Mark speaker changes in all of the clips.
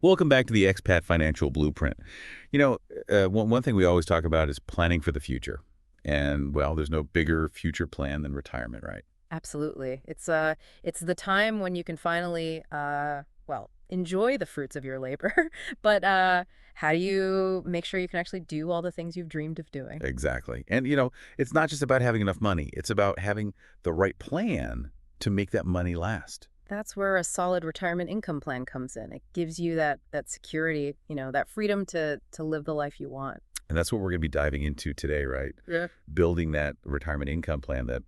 Speaker 1: Welcome back to the Expat Financial Blueprint. You know, one thing we always talk about is planning for the future. And, well, there's no bigger future plan than retirement, right?
Speaker 2: Absolutely. It's the time when you can finally enjoy the fruits of your labor. But how do you make sure you can actually do all the things you've dreamed of doing?
Speaker 1: Exactly. And, it's not just about having enough money. It's about having the right plan to make that money last.
Speaker 2: That's where a solid retirement income plan comes in. It gives you that security, that freedom to live the life you want.
Speaker 1: And that's what we're going to be diving into today, right?
Speaker 2: Yeah.
Speaker 1: Building that retirement income plan that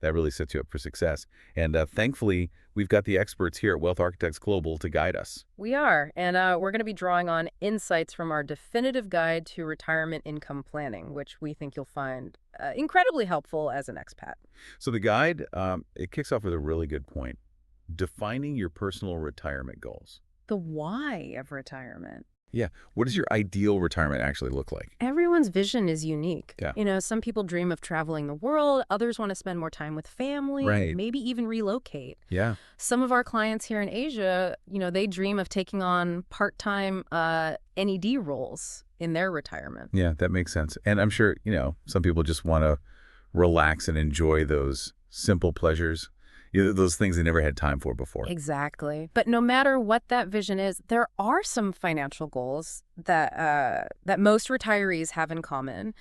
Speaker 1: really sets you up for success. And thankfully, we've got the experts here at Wealth Architects Global to guide us.
Speaker 2: We are, and we're going to be drawing on insights from our definitive guide to retirement income planning, which we think you'll find incredibly helpful as an expat.
Speaker 1: So the guide, it kicks off with a really good point. Defining your personal retirement goals.
Speaker 2: The why of retirement.
Speaker 1: Yeah. What does your ideal retirement actually look like?
Speaker 2: Everyone's vision is unique.
Speaker 1: Yeah.
Speaker 2: Some people dream of traveling the world, others want to spend more time with family,
Speaker 1: Right.
Speaker 2: maybe even relocate.
Speaker 1: Yeah.
Speaker 2: Some of our clients here in Asia, they dream of taking on part-time NED roles in their retirement.
Speaker 1: Yeah, that makes sense. And I'm sure, some people just want to relax and enjoy those simple pleasures, those things they never had time for before.
Speaker 2: Exactly. But no matter what that vision is, there are some financial goals that most retirees have in common.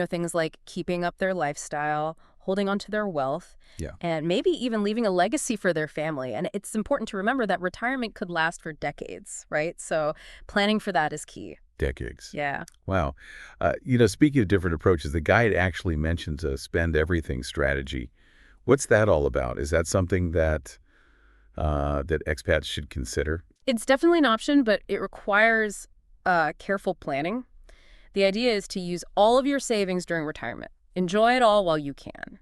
Speaker 2: Things like keeping up their lifestyle, holding on to their wealth,
Speaker 1: Yeah.
Speaker 2: and maybe even leaving a legacy for their family. And it's important to remember that retirement could last for decades, right? So planning for that is key.
Speaker 1: Decades.
Speaker 2: Yeah.
Speaker 1: Wow. Speaking of different approaches, the guide actually mentions a spend everything strategy. What's that all about? Is that something that expats should consider?
Speaker 2: It's definitely an option, but it requires careful planning. The idea is to use all of your savings during retirement. Enjoy it all while you can.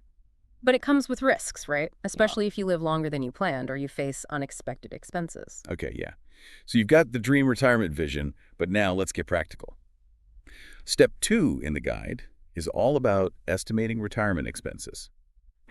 Speaker 2: But it comes with risks, right? Especially if you live longer than you planned or you face unexpected expenses.
Speaker 1: Okay, yeah. So you've got the dream retirement vision, but now let's get practical. Step 2 in the guide is all about estimating retirement expenses.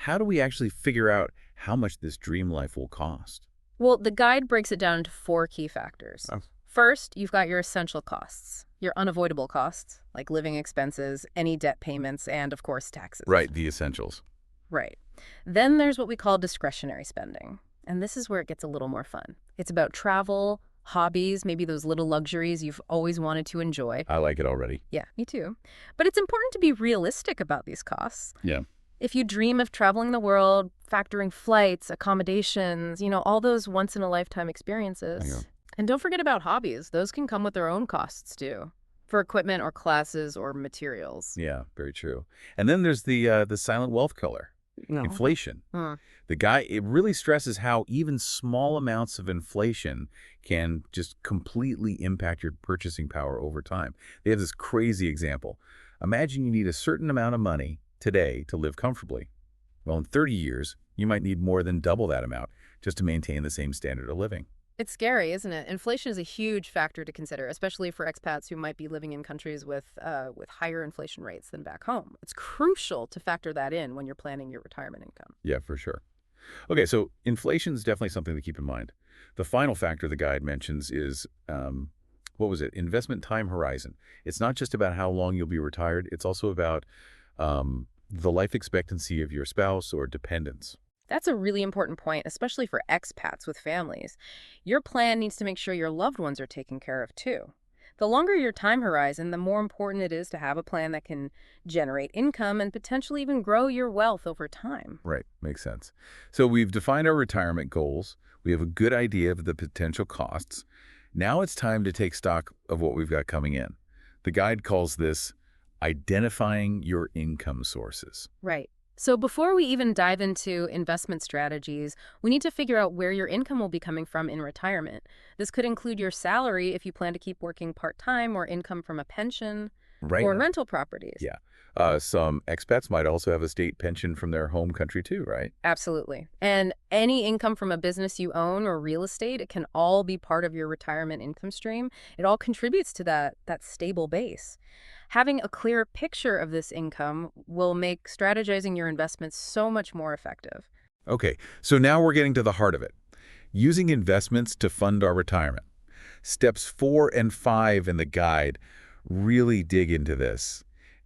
Speaker 1: How do we actually figure out how much this dream life will cost?
Speaker 2: Well, the guide breaks it down into 4 key factors.
Speaker 1: Oh.
Speaker 2: First, you've got your essential costs, your unavoidable costs, like living expenses, any debt payments, and of course, taxes.
Speaker 1: Right, the essentials.
Speaker 2: Right. Then there's what we call discretionary spending. And this is where it gets a little more fun. It's about travel, hobbies, maybe those little luxuries you've always wanted to enjoy.
Speaker 1: I like it already.
Speaker 2: Yeah, me too. But it's important to be realistic about these costs.
Speaker 1: Yeah.
Speaker 2: If you dream of traveling the world, factoring flights, accommodations, all those once-in-a-lifetime
Speaker 1: I know.
Speaker 2: experiences. And don't forget about hobbies. Those can come with their own costs, too, for equipment or classes or materials.
Speaker 1: Yeah, very true. And then there's the silent wealth killer,
Speaker 2: No.
Speaker 1: inflation.
Speaker 2: Hmm.
Speaker 1: The guy, it really stresses how even small amounts of inflation can just completely impact your purchasing power over time. They have this crazy example. Imagine you need a certain amount of money today to live comfortably. Well, in 30 years, you might need more than double that amount just to maintain the same standard of living.
Speaker 2: It's scary, isn't it? Inflation is a huge factor to consider, especially for expats who might be living in countries with higher inflation rates than back home. It's crucial to factor that in when you're planning your retirement income.
Speaker 1: Yeah, for sure. Okay, so inflation is definitely something to keep in mind. The final factor the guide mentions is, what was it? Investment time horizon. It's not just about how long you'll be retired. It's also about the life expectancy of your spouse or dependents.
Speaker 2: That's a really important point, especially for expats with families. Your plan needs to make sure your loved ones are taken care of too. The longer your time horizon, the more important it is to have a plan that can generate income and potentially even grow your wealth over time.
Speaker 1: Right, makes sense. So we've defined our retirement goals. We have a good idea of the potential costs. Now it's time to take stock of what we've got coming in. The guide calls this identifying your income sources.
Speaker 2: Right. So before we even dive into investment strategies, we need to figure out where your income will be coming from in retirement. This could include your salary if you plan to keep working part-time, or income from a pension
Speaker 1: Right.
Speaker 2: or rental properties.
Speaker 1: Yeah. Some expats might also have a state pension from their home country too, right?
Speaker 2: Absolutely. And any income from a business you own or real estate, it can all be part of your retirement income stream. It all contributes to that stable base. Having a clear picture of this income will make strategizing your investments so much more effective.
Speaker 1: Okay, so now we're getting to the heart of it. Using investments to fund our retirement. Steps 4 and 5 in the guide really dig into this.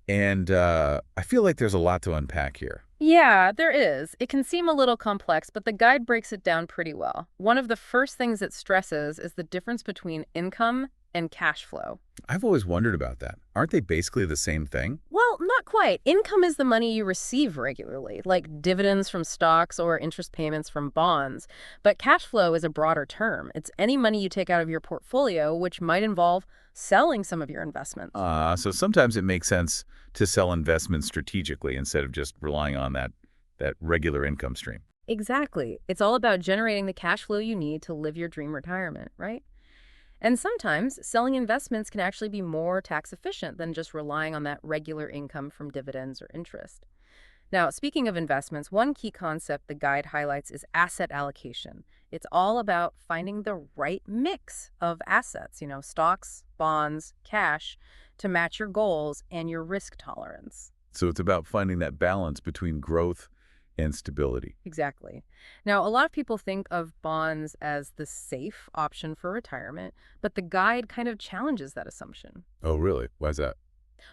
Speaker 1: And I feel like there's a lot to unpack here.
Speaker 2: Yeah, there is. It can seem a little complex, but the guide breaks it down pretty well. One of the first things it stresses is the difference between income and cash flow.
Speaker 1: I've always wondered about that. Aren't they basically the same thing?
Speaker 2: Well, not quite. Income is the money you receive regularly, like dividends from stocks or interest payments from bonds. But cash flow is a broader term. It's any money you take out of your portfolio, which might involve selling some of your investments.
Speaker 1: So sometimes it makes sense to sell investments strategically instead of just relying on that regular income stream.
Speaker 2: Exactly. It's all about generating the cash flow you need to live your dream retirement, right? And sometimes selling investments can actually be more tax efficient than just relying on that regular income from dividends or interest. Now, speaking of investments, one key concept the guide highlights is asset allocation. It's all about finding the right mix of assets, stocks, bonds, cash, to match your goals and your risk tolerance.
Speaker 1: So it's about finding that balance between growth and stability.
Speaker 2: Exactly. Now, a lot of people think of bonds as the safe option for retirement, but the guide kind of challenges that assumption.
Speaker 1: Oh, really? Why is that?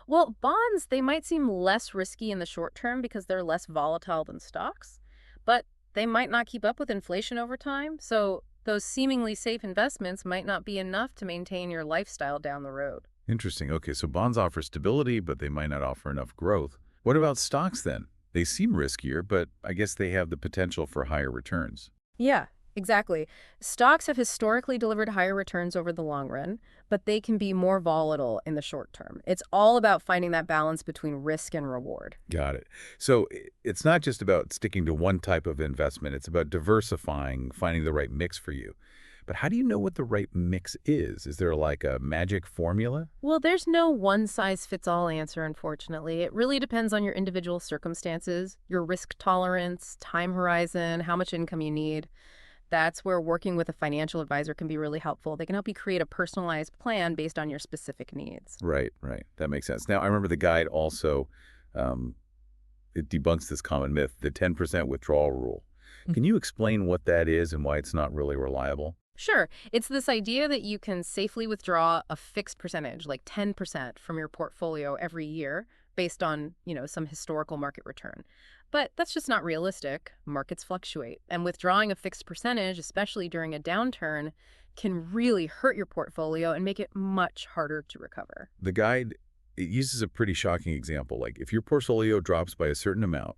Speaker 2: Well, bonds, they might seem less risky in the short term because they're less volatile than stocks, but they might not keep up with inflation over time. So those seemingly safe investments might not be enough to maintain your lifestyle down the road.
Speaker 1: Interesting. Okay, so bonds offer stability, but they might not offer enough growth. What about stocks then? They seem riskier, but I guess they have the potential for higher returns.
Speaker 2: Yeah, exactly. Stocks have historically delivered higher returns over the long run, but they can be more volatile in the short term. It's all about finding that balance between risk and reward.
Speaker 1: Got it. So it's not just about sticking to one type of investment. It's about diversifying, finding the right mix for you. But how do you know what the right mix is? Is there like a magic formula?
Speaker 2: Well, there's no one-size-fits-all answer, unfortunately. It really depends on your individual circumstances, your risk tolerance, time horizon, how much income you need. That's where working with a financial advisor can be really helpful. They can help you create a personalized plan based on your specific needs.
Speaker 1: Right, right. That makes sense. Now, I remember the guide also, um, it debunks this common myth, the 10% withdrawal rule. Can you explain what that is and why it's not really reliable?
Speaker 2: Sure. It's this idea that you can safely withdraw a fixed percentage, like 10% from your portfolio every year based on, some historical market return. But that's just not realistic. Markets fluctuate, and withdrawing a fixed percentage, especially during a downturn, can really hurt your portfolio and make it much harder to recover.
Speaker 1: The guide, it uses a pretty shocking example. Like if your portfolio drops by a certain amount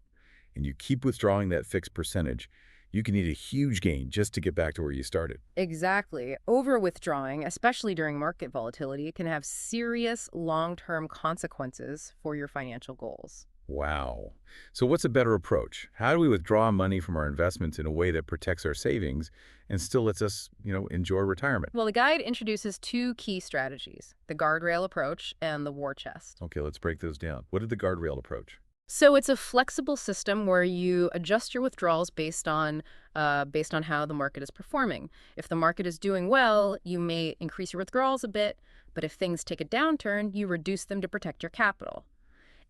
Speaker 1: and you keep withdrawing that fixed percentage, you can need a huge gain just to get back to where you started.
Speaker 2: Exactly. Over withdrawing, especially during market volatility, can have serious long-term consequences for your financial goals.
Speaker 1: Wow. So what's a better approach? How do we withdraw money from our investments in a way that protects our savings and still lets us, enjoy retirement?
Speaker 2: Well, the guide introduces two key strategies, the guardrail approach and the war chest.
Speaker 1: Okay, let's break those down. What is the guardrail approach?
Speaker 2: So it's a flexible system where you adjust your withdrawals based on how the market is performing. If the market is doing well, you may increase your withdrawals a bit, but if things take a downturn, you reduce them to protect your capital.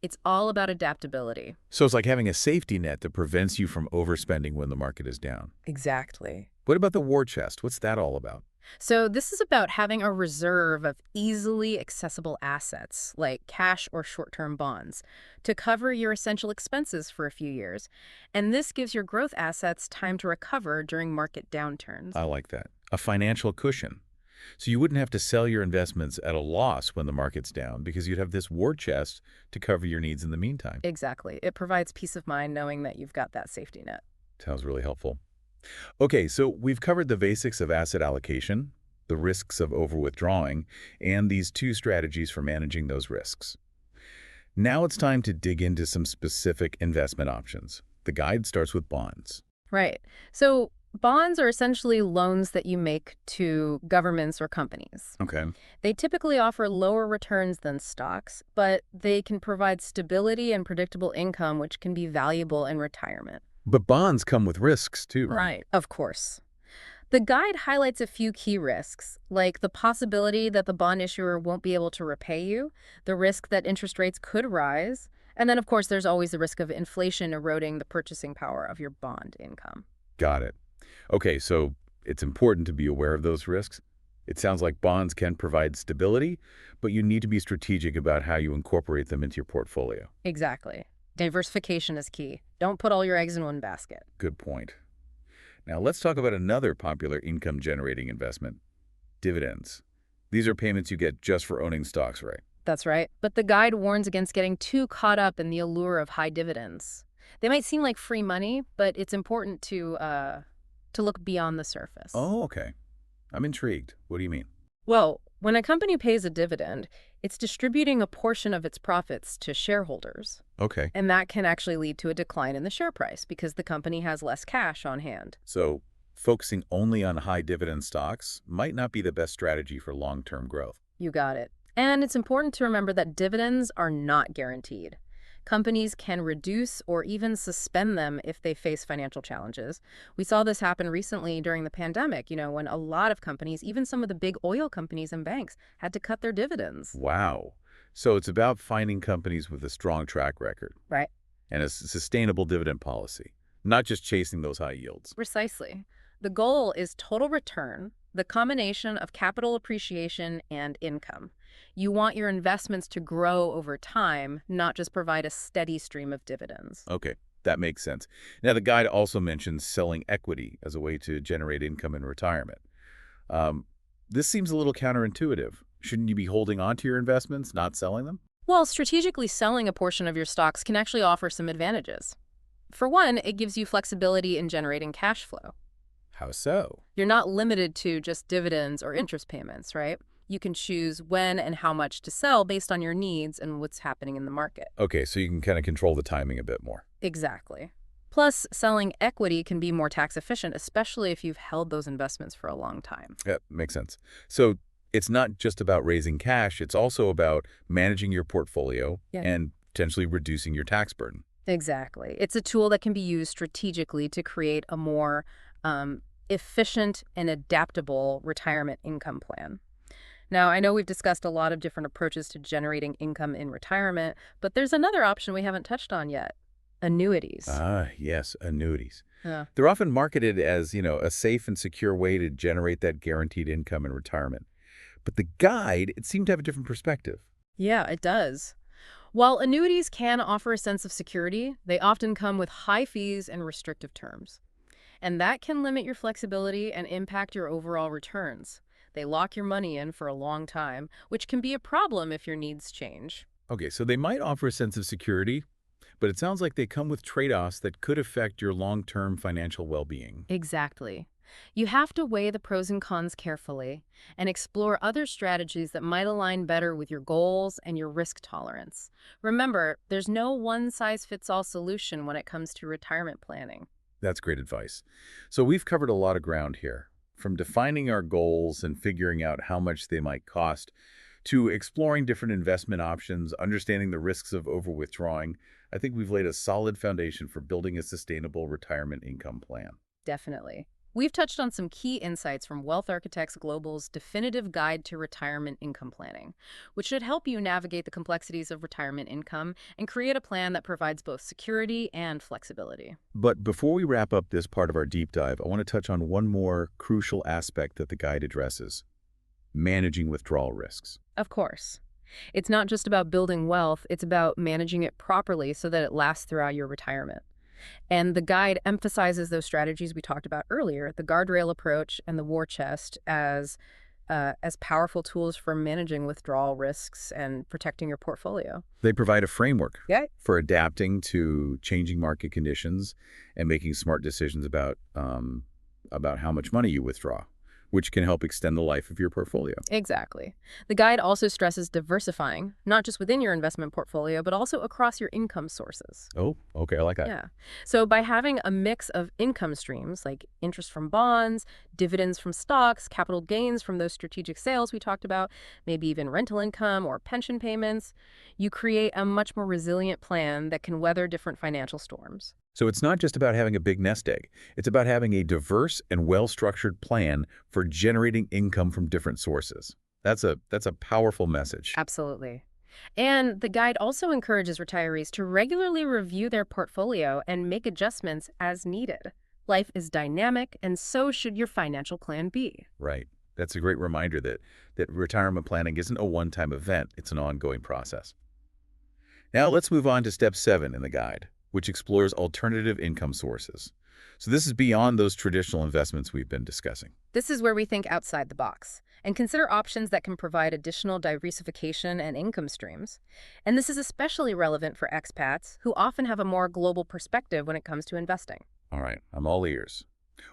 Speaker 2: It's all about adaptability.
Speaker 1: So it's like having a safety net that prevents you from overspending when the market is down.
Speaker 2: Exactly.
Speaker 1: What about the war chest? What's that all about?
Speaker 2: So this is about having a reserve of easily accessible assets, like cash or short-term bonds, to cover your essential expenses for a few years. And this gives your growth assets time to recover during market downturns.
Speaker 1: I like that. A financial cushion. So you wouldn't have to sell your investments at a loss when the market's down because you'd have this war chest to cover your needs in the meantime.
Speaker 2: Exactly. It provides peace of mind knowing that you've got that safety net.
Speaker 1: Sounds really helpful. Okay, so we've covered the basics of asset allocation, the risks of over-withdrawing, and these two strategies for managing those risks. Now it's time to dig into some specific investment options. The guide starts with bonds.
Speaker 2: Right. So bonds are essentially loans that you make to governments or companies.
Speaker 1: Okay.
Speaker 2: They typically offer lower returns than stocks, but they can provide stability and predictable income, which can be valuable in retirement.
Speaker 1: But bonds come with risks too, right?
Speaker 2: Right. Of course. The guide highlights a few key risks, like the possibility that the bond issuer won't be able to repay you, the risk that interest rates could rise, and then, of course, there's always the risk of inflation eroding the purchasing power of your bond income.
Speaker 1: Got it. Okay, so it's important to be aware of those risks. It sounds like bonds can provide stability, but you need to be strategic about how you incorporate them into your portfolio.
Speaker 2: Exactly. Diversification is key. Don't put all your eggs in one basket.
Speaker 1: Good point. Now let's talk about another popular income-generating investment, dividends. These are payments you get just for owning stocks, right?
Speaker 2: That's right. But the guide warns against getting too caught up in the allure of high dividends. They might seem like free money, but it's important to look beyond the surface.
Speaker 1: Oh, okay. I'm intrigued. What do you mean?
Speaker 2: Well, when a company pays a dividend, it's distributing a portion of its profits to shareholders.
Speaker 1: Okay.
Speaker 2: And that can actually lead to a decline in the share price because the company has less cash on hand.
Speaker 1: So focusing only on high dividend stocks might not be the best strategy for long-term growth.
Speaker 2: You got it. And it's important to remember that dividends are not guaranteed. Companies can reduce or even suspend them if they face financial challenges. We saw this happen recently during the pandemic, when a lot of companies, even some of the big oil companies and banks, had to cut their dividends.
Speaker 1: Wow. So it's about finding companies with a strong track record
Speaker 2: Right.
Speaker 1: and a sustainable dividend policy, not just chasing those high yields.
Speaker 2: Precisely. The goal is total return, the combination of capital appreciation and income. You want your investments to grow over time, not just provide a steady stream of dividends.
Speaker 1: Okay, that makes sense. Now, the guide also mentions selling equity as a way to generate income in retirement. Um, this seems a little counterintuitive. Shouldn't you be holding on to your investments, not selling them?
Speaker 2: Well, strategically selling a portion of your stocks can actually offer some advantages. For one, it gives you flexibility in generating cash flow.
Speaker 1: How so?
Speaker 2: You're not limited to just dividends or interest payments, right? You can choose when and how much to sell based on your needs and what's happening in the market.
Speaker 1: Okay, so you can kind of control the timing a bit more.
Speaker 2: Exactly. Plus, selling equity can be more tax efficient, especially if you've held those investments for a long time.
Speaker 1: Yeah, makes sense. So it's not just about raising cash, it's also about managing your portfolio
Speaker 2: Yeah.
Speaker 1: and potentially reducing your tax burden.
Speaker 2: Exactly. It's a tool that can be used strategically to create a more efficient and adaptable retirement income plan. Now, I know we've discussed a lot of different approaches to generating income in retirement, but there's another option we haven't touched on yet, annuities.
Speaker 1: Ah, yes, annuities.
Speaker 2: Yeah.
Speaker 1: They're often marketed as, a safe and secure way to generate that guaranteed income in retirement. But the guide, it seemed to have a different perspective.
Speaker 2: Yeah, it does. While annuities can offer a sense of security, they often come with high fees and restrictive terms. And that can limit your flexibility and impact your overall returns. They lock your money in for a long time, which can be a problem if your needs change.
Speaker 1: Okay, so they might offer a sense of security, but it sounds like they come with trade-offs that could affect your long-term financial well-being.
Speaker 2: Exactly. You have to weigh the pros and cons carefully and explore other strategies that might align better with your goals and your risk tolerance. Remember, there's no one-size-fits-all solution when it comes to retirement planning.
Speaker 1: That's great advice. So we've covered a lot of ground here, from defining our goals and figuring out how much they might cost, to exploring different investment options, understanding the risks of over-withdrawing. I think we've laid a solid foundation for building a sustainable retirement income plan.
Speaker 2: Definitely. We've touched on some key insights from Wealth Architects Global's definitive guide to retirement income planning, which should help you navigate the complexities of retirement income and create a plan that provides both security and flexibility.
Speaker 1: But before we wrap up this part of our deep dive, I want to touch on one more crucial aspect that the guide addresses: managing withdrawal risks.
Speaker 2: Of course. It's not just about building wealth, it's about managing it properly so that it lasts throughout your retirement. And the guide emphasizes those strategies we talked about earlier, the guardrail approach and the war chest, as powerful tools for managing withdrawal risks and protecting your portfolio.
Speaker 1: They provide a framework
Speaker 2: Yeah.
Speaker 1: for adapting to changing market conditions and making smart decisions about how much money you withdraw, which can help extend the life of your portfolio.
Speaker 2: Exactly. The guide also stresses diversifying, not just within your investment portfolio, but also across your income sources.
Speaker 1: Oh, okay, I like that.
Speaker 2: Yeah. So by having a mix of income streams like interest from bonds, dividends from stocks, capital gains from those strategic sales we talked about, maybe even rental income or pension payments, you create a much more resilient plan that can weather different financial storms.
Speaker 1: So it's not just about having a big nest egg. It's about having a diverse and well-structured plan for generating income from different sources. That's a powerful message.
Speaker 2: Absolutely. And the guide also encourages retirees to regularly review their portfolio and make adjustments as needed. Life is dynamic, and so should your financial plan be.
Speaker 1: Right. That's a great reminder that retirement planning isn't a one-time event, it's an ongoing process. Now let's move on to step 7 in the guide, which explores alternative income sources. So this is beyond those traditional investments we've been discussing.
Speaker 2: This is where we think outside the box and consider options that can provide additional diversification and income streams. And this is especially relevant for expats who often have a more global perspective when it comes to investing.
Speaker 1: All right, I'm all ears.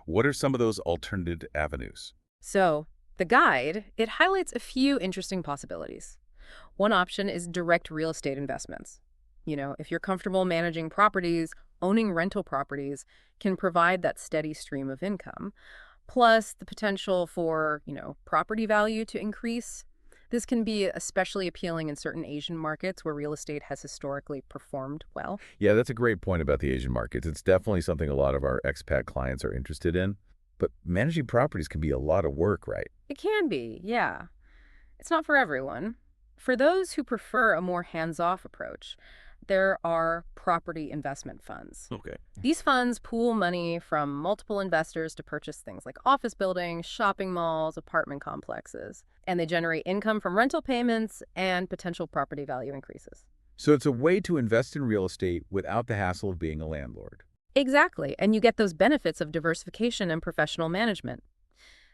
Speaker 1: What are some of those alternative avenues?
Speaker 2: So, the guide, it highlights a few interesting possibilities. One option is direct real estate investments. If you're comfortable managing properties, owning rental properties can provide that steady stream of income, plus the potential for, property value to increase. This can be especially appealing in certain Asian markets where real estate has historically performed well.
Speaker 1: Yeah, that's a great point about the Asian markets. It's definitely something a lot of our expat clients are interested in. But managing properties can be a lot of work, right?
Speaker 2: It can be, yeah. It's not for everyone. For those who prefer a more hands-off approach, there are property investment funds.
Speaker 1: Okay.
Speaker 2: These funds pool money from multiple investors to purchase things like office buildings, shopping malls, apartment complexes, and they generate income from rental payments and potential property value increases.
Speaker 1: So it's a way to invest in real estate without the hassle of being a landlord.
Speaker 2: Exactly, and you get those benefits of diversification and professional management.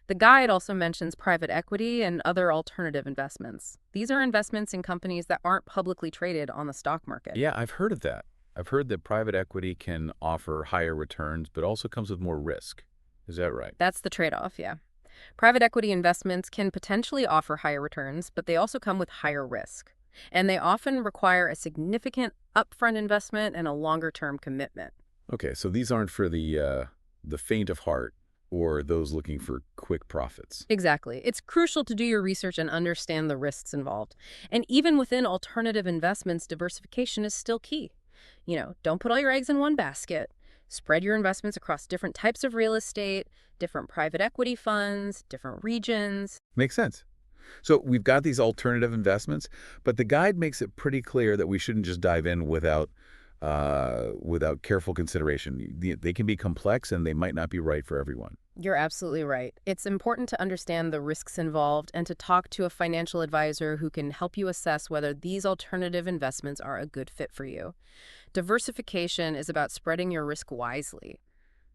Speaker 2: The guide also mentions private equity and other alternative investments. These are investments in companies that aren't publicly traded on the stock market.
Speaker 1: Yeah, I've heard of that. I've heard that private equity can offer higher returns, but also comes with more risk. Is that right?
Speaker 2: That's the trade-off, yeah. Private equity investments can potentially offer higher returns, but they also come with higher risk. And they often require a significant upfront investment and a longer-term commitment.
Speaker 1: Okay, so these aren't for the faint of heart or those looking for quick profits.
Speaker 2: Exactly. It's crucial to do your research and understand the risks involved. And even within alternative investments, diversification is still key. Don't put all your eggs in one basket. Spread your investments across different types of real estate, different private equity funds, different regions.
Speaker 1: Makes sense. So we've got these alternative investments, but the guide makes it pretty clear that we shouldn't just dive in without careful consideration. They can be complex and they might not be right for everyone.
Speaker 2: You're absolutely right. It's important to understand the risks involved and to talk to a financial advisor who can help you assess whether these alternative investments are a good fit for you. Diversification is about spreading your risk wisely,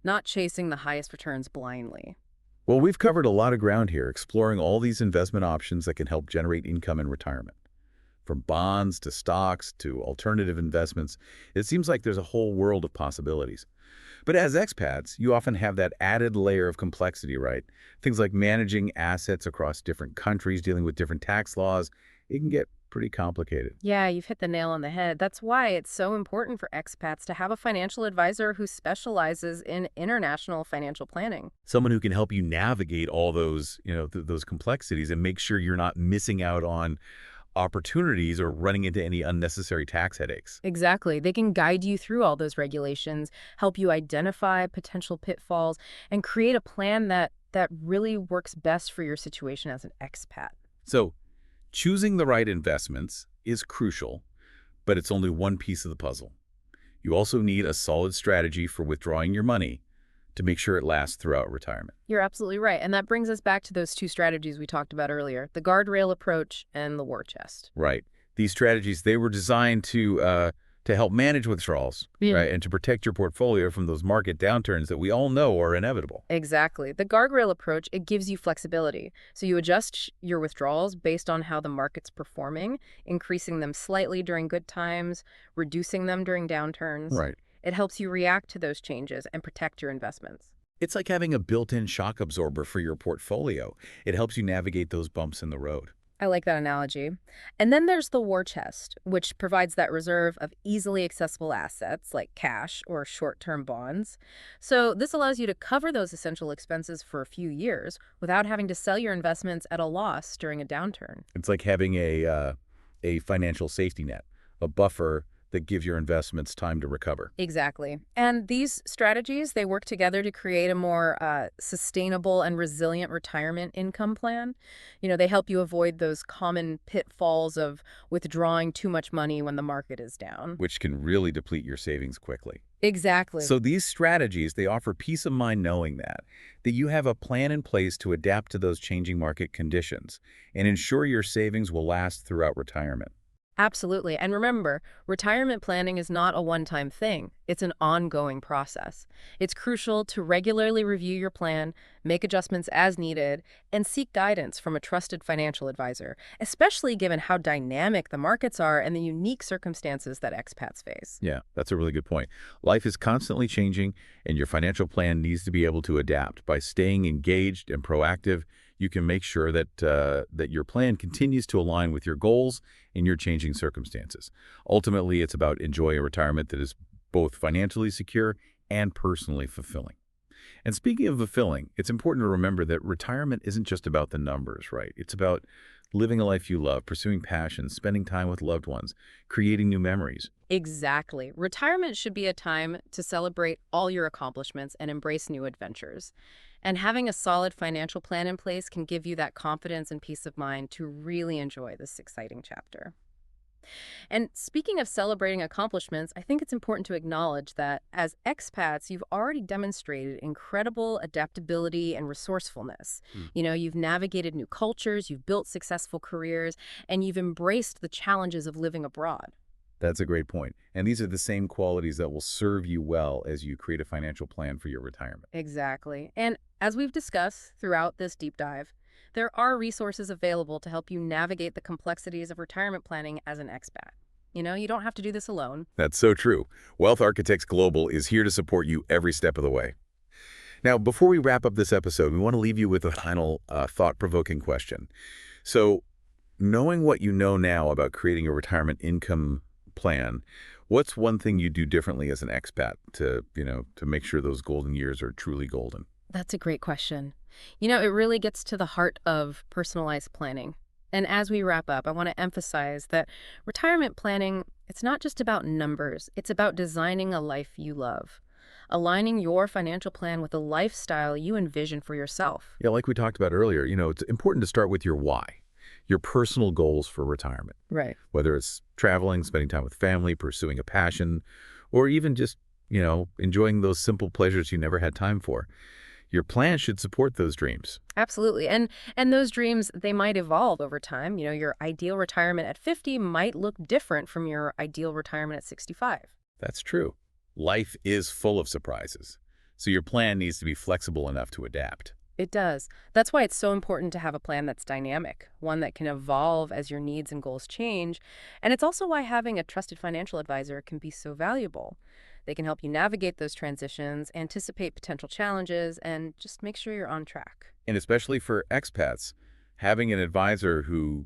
Speaker 2: not chasing the highest returns blindly.
Speaker 1: Well, we've covered a lot of ground here, exploring all these investment options that can help generate income in retirement. From bonds to stocks to alternative investments, it seems like there's a whole world of possibilities. But as expats, you often have that added layer of complexity, right? Things like managing assets across different countries, dealing with different tax laws. It can get pretty complicated.
Speaker 2: Yeah, you've hit the nail on the head. That's why it's so important for expats to have a financial advisor who specializes in international financial planning.
Speaker 1: Someone who can help you navigate all those, those complexities and make sure you're not missing out on opportunities or running into any unnecessary tax headaches.
Speaker 2: Exactly. They can guide you through all those regulations, help you identify potential pitfalls, and create a plan that really works best for your situation as an expat.
Speaker 1: So choosing the right investments is crucial, but it's only one piece of the puzzle. You also need a solid strategy for withdrawing your money to make sure it lasts throughout retirement.
Speaker 2: You're absolutely right. And that brings us back to those two strategies we talked about earlier, the guardrail approach and the war chest.
Speaker 1: Right. These strategies, they were designed to help manage withdrawals, right, and to protect your portfolio from those market downturns that we all know are inevitable.
Speaker 2: Exactly. The guardrail approach, it gives you flexibility. So you adjust your withdrawals based on how the market's performing, increasing them slightly during good times, reducing them during downturns.
Speaker 1: Right.
Speaker 2: It helps you react to those changes and protect your investments.
Speaker 1: It's like having a built-in shock absorber for your portfolio. It helps you navigate those bumps in the road.
Speaker 2: I like that analogy. And then there's the war chest, which provides that reserve of easily accessible assets like cash or short-term bonds. So this allows you to cover those essential expenses for a few years without having to sell your investments at a loss during a downturn.
Speaker 1: It's like having a financial safety net, a buffer that give your investments time to recover.
Speaker 2: Exactly. And these strategies, they work together to create a more sustainable and resilient retirement income plan. They help you avoid those common pitfalls of withdrawing too much money when the market is down.
Speaker 1: Which can really deplete your savings quickly.
Speaker 2: Exactly.
Speaker 1: So these strategies, they offer peace of mind knowing that you have a plan in place to adapt to those changing market conditions and ensure your savings will last throughout retirement.
Speaker 2: Absolutely. And remember, retirement planning is not a one-time thing. It's an ongoing process. It's crucial to regularly review your plan, make adjustments as needed, and seek guidance from a trusted financial advisor, especially given how dynamic the markets are and the unique circumstances that expats face.
Speaker 1: Yeah, that's a really good point. Life is constantly changing, and your financial plan needs to be able to adapt. By staying engaged and proactive, you can make sure that your plan continues to align with your goals and your changing circumstances. Ultimately, it's about enjoying a retirement that is both financially secure and personally fulfilling. And speaking of fulfilling, it's important to remember that retirement isn't just about the numbers, right? It's about living a life you love, pursuing passions, spending time with loved ones, creating new memories.
Speaker 2: Exactly. Retirement should be a time to celebrate all your accomplishments and embrace new adventures. And having a solid financial plan in place can give you that confidence and peace of mind to really enjoy this exciting chapter. And speaking of celebrating accomplishments, I think it's important to acknowledge that as expats, you've already demonstrated incredible adaptability and resourcefulness.
Speaker 1: Hmm.
Speaker 2: You've navigated new cultures, you've built successful careers, and you've embraced the challenges of living abroad.
Speaker 1: That's a great point. And these are the same qualities that will serve you well as you create a financial plan for your retirement.
Speaker 2: Exactly. And as we've discussed throughout this deep dive, there are resources available to help you navigate the complexities of retirement planning as an expat. You don't have to do this alone.
Speaker 1: That's so true. Wealth Architects Global is here to support you every step of the way. Now, before we wrap up this episode, we want to leave you with a final thought-provoking question. So, knowing what you know now about creating a retirement income plan, what's one thing you do differently as an expat to make sure those golden years are truly golden?
Speaker 2: That's a great question. It really gets to the heart of personalized planning. And as we wrap up, I want to emphasize that retirement planning, it's not just about numbers. It's about designing a life you love, aligning your financial plan with the lifestyle you envision for yourself.
Speaker 1: Yeah, like we talked about earlier, it's important to start with your why, your personal goals for retirement,
Speaker 2: Right.
Speaker 1: whether it's traveling, spending time with family, pursuing a passion, or even just, enjoying those simple pleasures you never had time for. Your plan should support those dreams.
Speaker 2: Absolutely. And those dreams, they might evolve over time. Your ideal retirement at 50 might look different from your ideal retirement at 65.
Speaker 1: That's true. Life is full of surprises, so your plan needs to be flexible enough to adapt.
Speaker 2: It does. That's why it's so important to have a plan that's dynamic, one that can evolve as your needs and goals change. And it's also why having a trusted financial advisor can be so valuable. They can help you navigate those transitions, anticipate potential challenges, and just make sure you're on track.
Speaker 1: And especially for expats, having an advisor who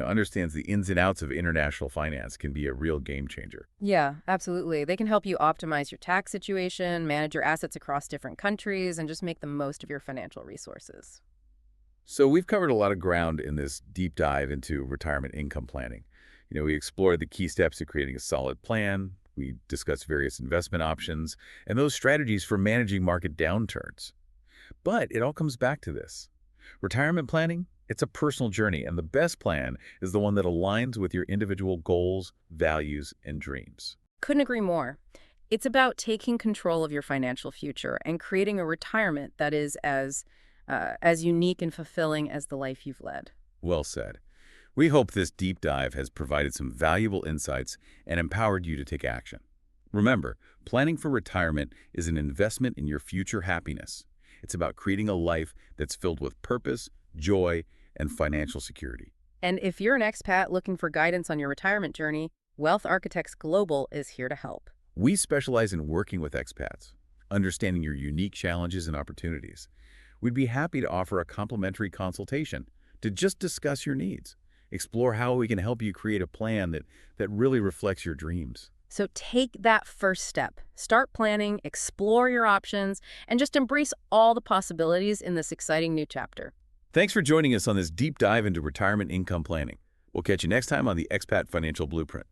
Speaker 1: understands the ins and outs of international finance can be a real game changer.
Speaker 2: Yeah, absolutely. They can help you optimize your tax situation, manage your assets across different countries, and just make the most of your financial resources.
Speaker 1: So we've covered a lot of ground in this deep dive into retirement income planning. We explored the key steps to creating a solid plan. We discussed various investment options and those strategies for managing market downturns. But it all comes back to this. Retirement planning, it's a personal journey, and the best plan is the one that aligns with your individual goals, values, and dreams.
Speaker 2: Couldn't agree more. It's about taking control of your financial future and creating a retirement that is as unique and fulfilling as the life you've led.
Speaker 1: Well said. We hope this deep dive has provided some valuable insights and empowered you to take action. Remember, planning for retirement is an investment in your future happiness. It's about creating a life that's filled with purpose, joy, and financial security.
Speaker 2: And if you're an expat looking for guidance on your retirement journey, Wealth Architects Global is here to help.
Speaker 1: We specialize in working with expats, understanding your unique challenges and opportunities. We'd be happy to offer a complimentary consultation to just discuss your needs, explore how we can help you create a plan that really reflects your dreams.
Speaker 2: So take that first step. Start planning, explore your options, and just embrace all the possibilities in this exciting new chapter.
Speaker 1: Thanks for joining us on this deep dive into retirement income planning. We'll catch you next time on the Expat Financial Blueprint.